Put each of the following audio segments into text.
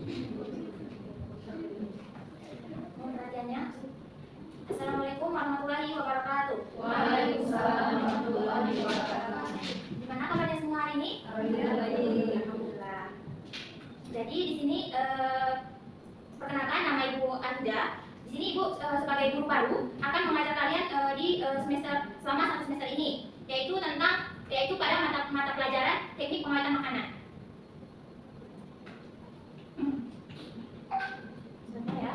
Mohon perhatiannya. Assalamualaikum warahmatullahi wabarakatuh. Waalaikumsalam warahmatullahi wabarakatuh. Gimana kabarnya semua hari ini? Alhamdulillah. Jadi di sini perkenalkan, nama Ibu Anda. Di sini Ibu sebagai guru baru akan mengajar kalian di selama 1 semester ini, yaitu pada mata pelajaran teknik pengawatan makanan. Sebentar ya.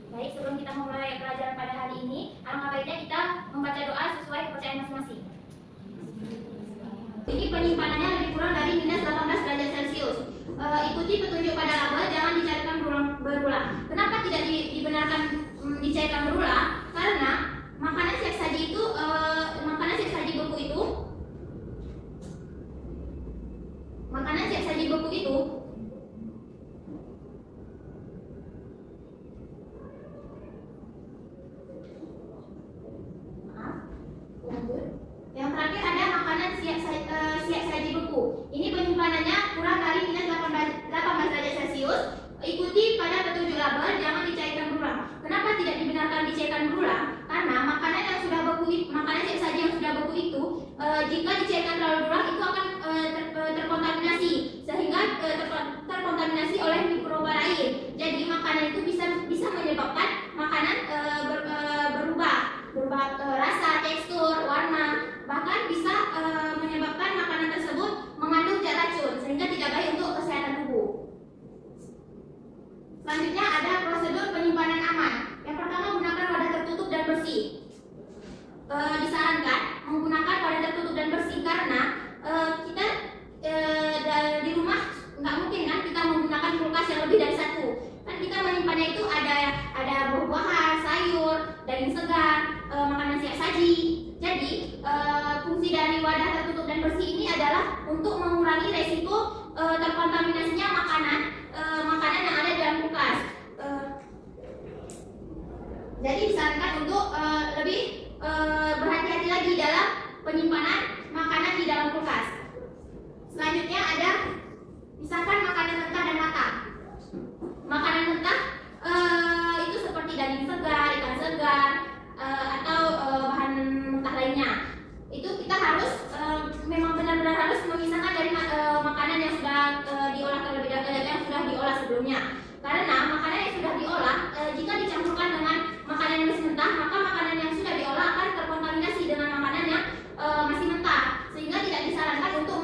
Baik, sebelum kita memulai pelajaran pada hari ini, alangkah baiknya kita membaca doa sesuai kepercayaan masing-masing. Ini penyimpanannya lebih kurang dari minus 18 derajat Celcius. Ikuti petunjuk pada label, jangan dicairkan berulang. Kenapa tidak dibenarkan dicairkan berulang? Karena makanan siap saji beku itu yang terakhir ada makanan siap saji beku. Ini penyimpanannya kurang dari minus 18 derajat Celcius. Ikuti pada petunjuk label, jangan dicairkan berulang. Kenapa tidak dibenarkan dicairkan berulang? Karena makanan siap saji yang sudah beku itu, jika dicairkan terlalu berulang itu akan terkontaminasi, sehingga terkontaminasi oleh mikroba lain. Jadi makanan itu bisa menyebabkan makanan berubah rasa, tekstur, warna, bahkan bisa menyebabkan makanan tersebut mengandung zat racun, sehingga tidak baik untuk kesehatan tubuh. Selanjutnya ada prosedur penyimpanan aman. Yang pertama, gunakan wadah tertutup dan bersih. Disarankan menggunakan wadah tertutup dan bersih karena kita di rumah nggak mungkin kan kita menggunakan kulkas yang lebih dari 1. Kan kita menyimpannya itu ada buah-buahan, sayur, daging segar, makanan siap saji. Jadi fungsi dari wadah tertutup dan bersih ini adalah untuk mengurangi resiko terkontaminasinya makanan yang ada di dalam kulkas. Jadi disarankan untuk lebih berhati-hati lagi dalam penyimpanan makanan di dalam kulkas. Selanjutnya ada pisahkan makanan mentah dan matang. Makanan mentah itu seperti daging segar, ikan segar, atau bahan mentah lainnya. Itu kita harus memang benar-benar harus memisahkan dari makanan yang sudah diolah terlebih dahulu, yang sudah diolah sebelumnya. Karena makanan yang sudah diolah jika dicampurkan dengan makanan yang masih mentah, maka makanan yang sudah diolah akan terkontaminasi dengan makanan yang masih mentah, sehingga tidak disarankan untuk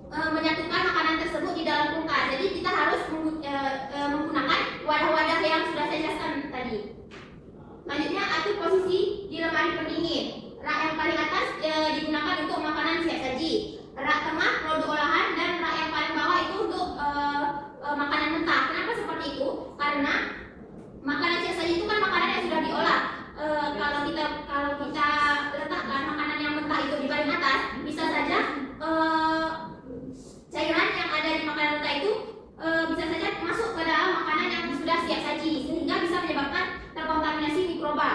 menyatukan makanan tersebut di dalam kulkas. Jadi kita harus menggunakan wadah-wadah yang sudah saya jelaskan tadi. Selanjutnya, atur posisi di lemari pendingin. Rak yang paling atas digunakan untuk makanan siap saji, rak tengah produk olahan, dan rak yang paling bawah itu untuk makanan mentah. Kenapa seperti itu? Karena makanan siap saji itu kan makanan yang sudah diolah. Kalau kita letakkan makanan yang mentah itu di paling atas, bisa saja cairan yang ada di makanan mentah itu bisa saja masuk ke dalam makanan yang sudah siap saji, sehingga bisa menyebabkan terkontaminasi mikroba.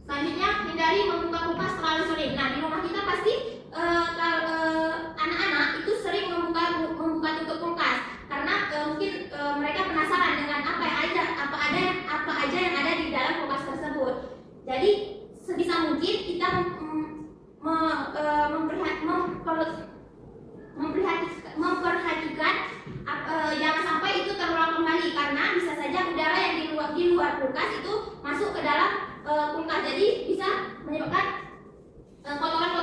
Selanjutnya, hindari membuka kulkas terlalu sering. Nah, di rumah kita pasti anak-anak itu sering membuka tutup kulkas karena mungkin mereka penasaran dengan apa aja yang ada di dalam kulkas tersebut. Jadi sebisa mungkin kita memperhatikan jangan sampai itu terulang kembali, karena bisa saja udara yang di luar kulkas itu masuk ke dalam kulkas, jadi bisa menyebabkan kotoran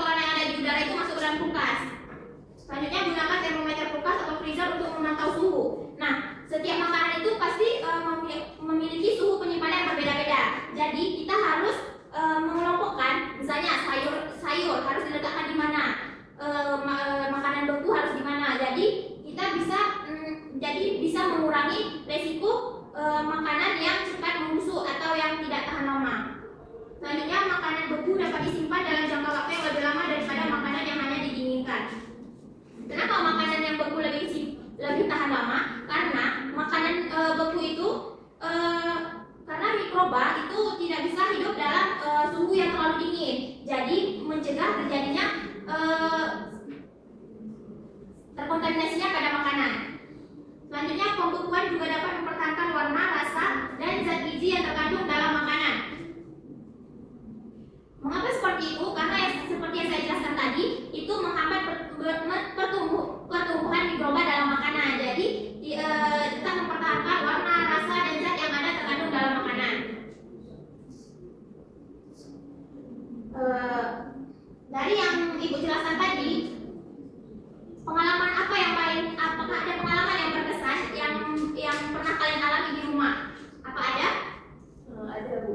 makanan yang cepat membusuk atau yang tidak tahan lama. Selanjutnya, makanan beku dapat disimpan dalam jangka waktu yang lebih lama daripada makanan yang hanya didinginkan. Kenapa makanan yang beku lebih tahan lama? Karena makanan beku itu karena mikroba itu tidak bisa hidup dalam suhu yang terlalu dingin. Jadi mencegah terjadinya terkontaminasinya pada makanan. Selanjutnya, pembekuan juga dapat mempertahankan warna, rasa, dan zat gizi yang terkandung dalam makanan. Mengapa seperti itu? Karena seperti yang saya jelaskan tadi, itu menghambat pertumbuhan mikroba dalam makanan. Jadi kita mempertahankan warna, rasa, dan zat yang ada terkandung dalam makanan. Dari yang Ibu jelaskan tadi, pengalaman apa yang apakah ada pengalaman yang berkesan yang pernah kalian alami di rumah? Apa ada? Ada, Bu.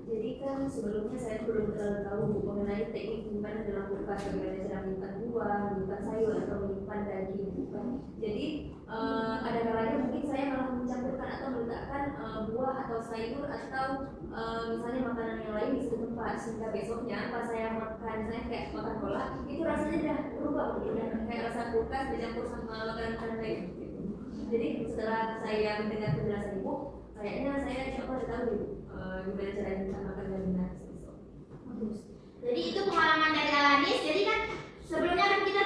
Jadi kan sebelumnya saya belum terlalu tahu mengenai teknik penyimpanan dalam kulkas, bagaimana cara menyimpan buah, menyimpan sayur, atau menyimpan daging. Jadi ada kalanya mungkin saya malah mencampurkan atau meletakkan buah atau sayur atau misalnya makanan yang lain di satu tempat, sehingga besoknya pas saya makan, saya kayak makan kolak, itu rasanya udah berubah, udah kayak rasa kulkas dicampur sama makanan lain. Jadi setelah saya mendengar penjelasan Ibu, kayaknya saya coba tahu gimana cara menyimpan dan benar. Jadi itu pengalaman dari Alanis. Jadi kan sebelumnya kan kita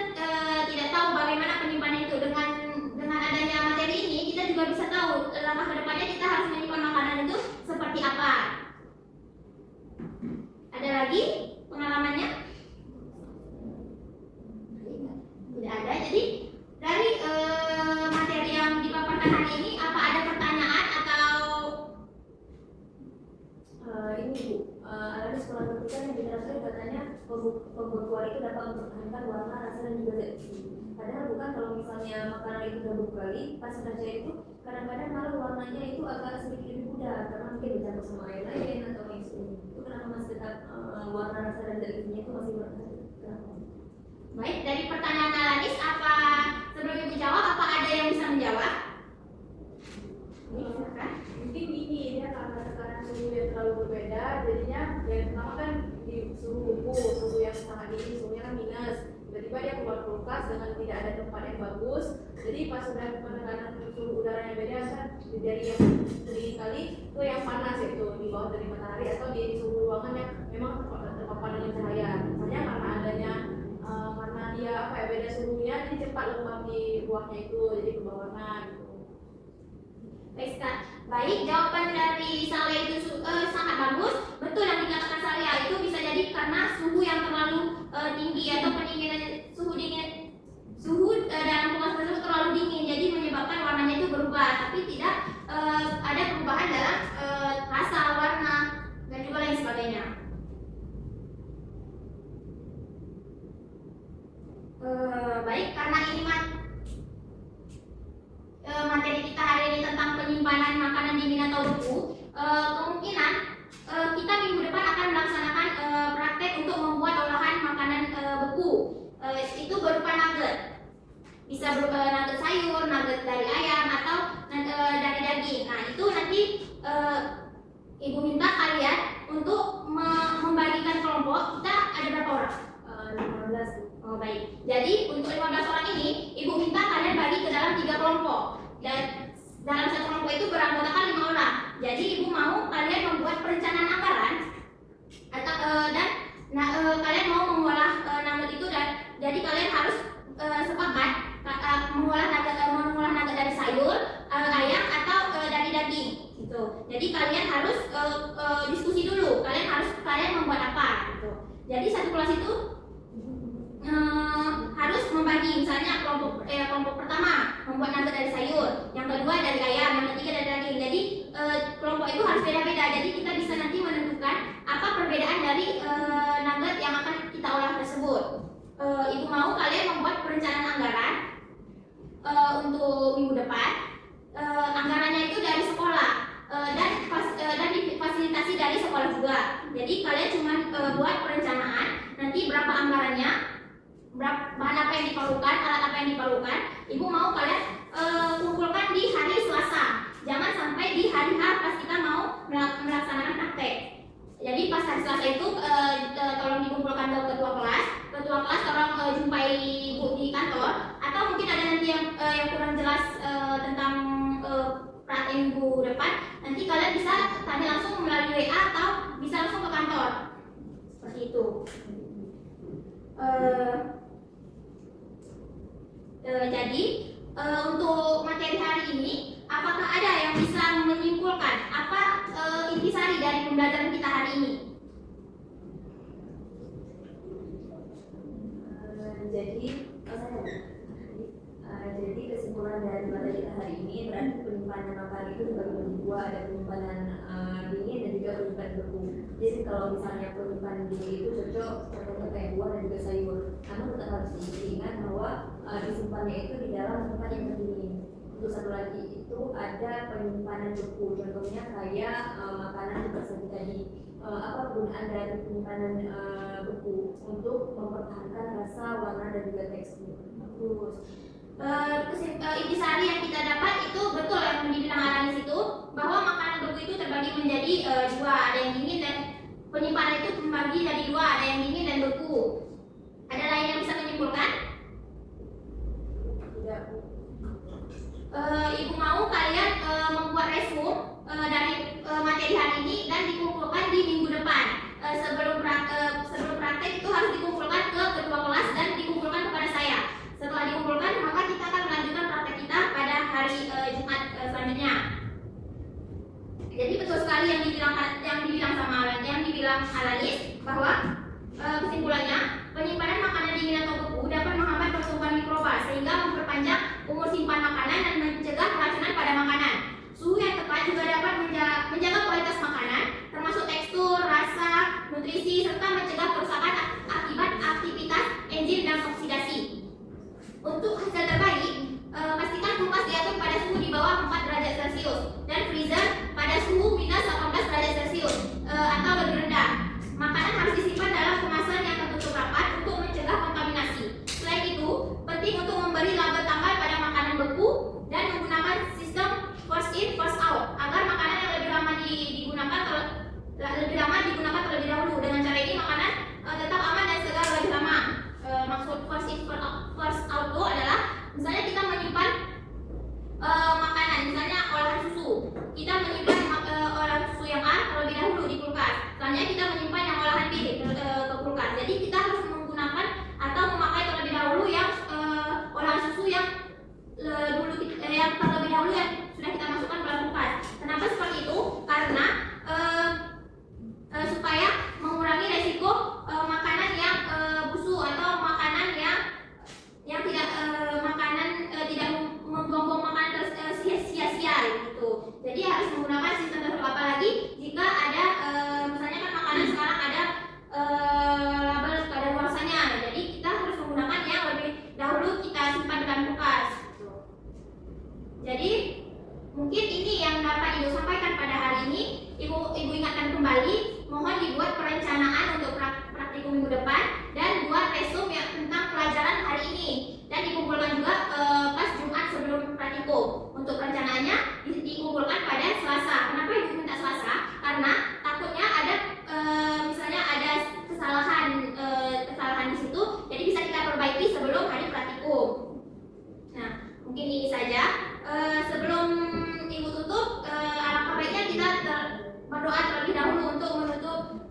tidak tahu bagaimana penyimpanan itu. Dengan adanya materi ini kita juga bisa tahu langkah kedepannya kita harus menyimpan makanan itu seperti apa. Ada lagi pengalamannya? Tidak ada. Jadi dari materi yang dipaparkan hari ini, apa ada pertanyaan atau ini Bu, ada sekolah pendidikan yang diterapkan katanya pembekuan itu dapat mempertahankan warna, rasa, dan juga zat gizi. Padahal bukan kalau misalnya makanan itu udah beku kali, pas sudah cair itu kadang-kadang malah warnanya itu agak sedikit lebih muda karena mungkin dicampur sama air lain atau yang sebagainya. Itu kenapa masih tetap warna, rasa, dan zat gizinya itu masih bertahan? Baik, dari pertanyaan Alanis, apa sebelum Ibu jawab, apa ada yang bisa menjawab? Mungkin gini, dia karena tekanan suhu yang terlalu berbeda, jadinya yang pertama kan di suhu beku, suhu yang sangat dingin, suhunya kan minus. Tiba-tiba dia keluar kulkas dengan tidak ada tempat yang bagus, jadi pas sudah penekanan suhu udara yang beda kan dari yang dingin sekali ke yang panas, yaitu di bawah dari matahari atau di suhu ruangan yang memang terpapar dengan cahaya. Misalnya karena adanya karena dia beda suhunya, jadi cepat lembab di buahnya itu, jadi berubah warna gitu. Baik, baik, jawaban dari Saleh itu sangat bagus. Betul yang dikatakan Saleh, itu bisa jadi karena suhu yang terlalu tinggi atau pendinginan suhu dalam kulkas tersebut terlalu dingin, jadi menyebabkan warnanya itu berubah, tapi tidak ada perubahan dalam rasa, warna, dan juga lain sebagainya. Baik, karena ini materi kita hari ini tentang penyimpanan makanan dingin atau beku, kemungkinan kita minggu depan akan melaksanakan praktek untuk membuat olahan makanan beku. Itu berupa nugget, bisa berupa nugget sayur, nugget dari ayam, atau dari daging. Nah, itu nanti Ibu minta kalian untuk membagikan kelompok. Kita ada berapa orang? 15. Oh, baik. Jadi untuk 15 orang ini, Ibu minta kalian bagi ke dalam 3 kelompok. Dan dalam satu kelompok itu beranggotakan 5 orang. Jadi Ibu mau kalian membuat perencanaan anggaran atau kalian mau mengolah nugget itu, dan jadi kalian harus sepakat mengolah nugget dari sayur, ayam, atau dari daging. Gitu. Jadi kalian harus diskusi dulu. Kalian membuat apa? Gitu. Jadi satu kelas itu harus membagi, misalnya kelompok pertama membuat nugget dari sayur, yang kedua dari ayam, yang ketiga dari daging. Jadi kelompok itu harus beda-beda. Jadi kita bisa nanti menentukan apa perbedaan dari nugget yang akan kita olah tersebut. Ibu mau kalian membuat perencanaan anggaran untuk minggu depan. Anggarannya itu dari sekolah dan difasilitasi dari sekolah juga. Jadi kalian cuma buat perencanaan, nanti berapa anggarannya, bahan apa yang diperlukan, alat apa yang diperlukan. Ibu mau kalian kumpulkan di hari Selasa, jangan sampai di Selasa itu tolong dikumpulkan ke ketua kelas. Ketua kelas tolong jumpai ibu di kantor. Atau mungkin ada nanti yang kurang jelas tentang praktek minggu depan. Nanti kalian bisa tanya langsung melalui WA atau bisa langsung ke kantor. Seperti itu. Jadi untuk materi hari ini, apakah ada yang bisa menyimpulkan apa intisari dari pembelajaran kita hari ini? Jadi kesimpulan dari materi kita hari ini berarti penyimpanan makanan itu dibagi menjadi dua, ada penyimpanan dingin dan juga penyimpanan beku. Jadi kalau misalnya penyimpanan dingin itu cocok contohnya kayak buah dan juga sayur. Namun tetap harus diingat bahwa disimpannya itu di dalam tempat yang pendingin. Untuk satu lagi itu ada penyimpanan beku, contohnya kayak makanan seperti tadi. Apa kegunaan dari penyimpanan beku? Untuk mempertahankan rasa, warna dan juga tekstur. Bagus. Intisari yang kita dapat itu betul yang dibilang analis itu, bahwa makanan beku itu terbagi menjadi dua, ada yang dingin dan penyimpanan itu terbagi dari dua, ada yang dingin dan beku. Ada lain yang bisa menyimpulkan? Tidak. Ibu mau kalian membuat resume dari materi hari ini dan dikumpulkan di minggu depan. Sebelum praktek itu harus dikumpulkan ke ketua kelas dan dikumpulkan kepada saya. Setelah dikumpulkan, maka kita akan melanjutkan praktek kita pada hari Jumat selanjutnya. Jadi betul sekali yang dibilang analis bahwa kesimpulannya penyimpanan makanan dingin atau beku dapat menghambat pertumbuhan mikroba sehingga memperpanjang umur simpan makanan dan mencegah keracunan pada makanan. Suhu yang tepat juga dapat menjaga kualitas makanan, termasuk tekstur, rasa, nutrisi, serta mencegah kerusakan akibat aktivitas enzim dan oksidasi. Untuk hasil terbaik, pastikan kulkas diatur pada suhu di bawah 4 derajat Celcius dan freezer pada suhu minus 18 derajat Celcius atau lebih rendah. Makanan harus disimpan dalam kemasan yang tertutup rapat untuk mencegah kontaminasi. Selain itu, penting untuk memberi label tanggal pada makanan beku dan menggunakan sistem first in first out agar makanan yang lebih lama digunakan terlebih dahulu. Dengan cara ini makanan tetap aman dan segar lebih lama. Maksud first in first out itu adalah misalnya kita menyimpan makanan, misalnya olahan susu, kita menyimpan olahan susu yang A terlebih dahulu di kulkas, selanjutnya kita menyimpan yang olahan B ke kulkas. Jadi kita harus menggunakan atau memakai terlebih dahulu yang olahan susu yang terlebih dahulu yang sudah kita masukkan ke dalam kulkas. Kenapa seperti itu? Karena supaya mengurangi resiko makanan yang busuk atau makanan yang tidak tidak membuang-buang makanan sia-sia gitu. Jadi harus menggunakan sistem tersebut, apalagi jika ada misalnya kan makanan sekarang ada label kadaluarsanya. Jadi kita harus menggunakan yang lebih dahulu kita simpan di dalam kulkas. Jadi mungkin ini yang dapat Ibu sampaikan pada hari ini. Ibu ingatkan kembali, mohon dibuat perencanaan untuk praktikum minggu depan dan buat resume yang tentang pelajaran hari ini dan dikumpulkan juga pas Jumat sebelum praktikum. Untuk perencanaannya dikumpulkan pada Selasa. Kenapa Ibu minta Selasa? Karena takutnya ada misalnya ada kesalahan di situ, jadi bisa kita perbaiki sebelum hari praktikum. Nah, mungkin ini saja. Sebelum Ibu tutup, alangkah baiknya kita berdoa terlebih dahulu untuk menutup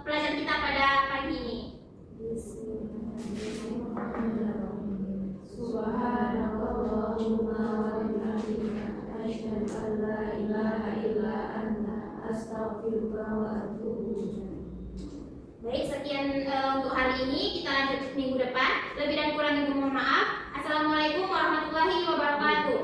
pelajaran kita pada pagi ini. Subhanallahumma wa bihamdika asyhadu an la ilaha illa anta astaghfiruka wa atubu ilaik. Baik, sekian untuk hari ini. Kita lanjut minggu depan. Lebih dan kurang Ibu mohon maaf. Assalamualaikum warahmatullahi wabarakatuh.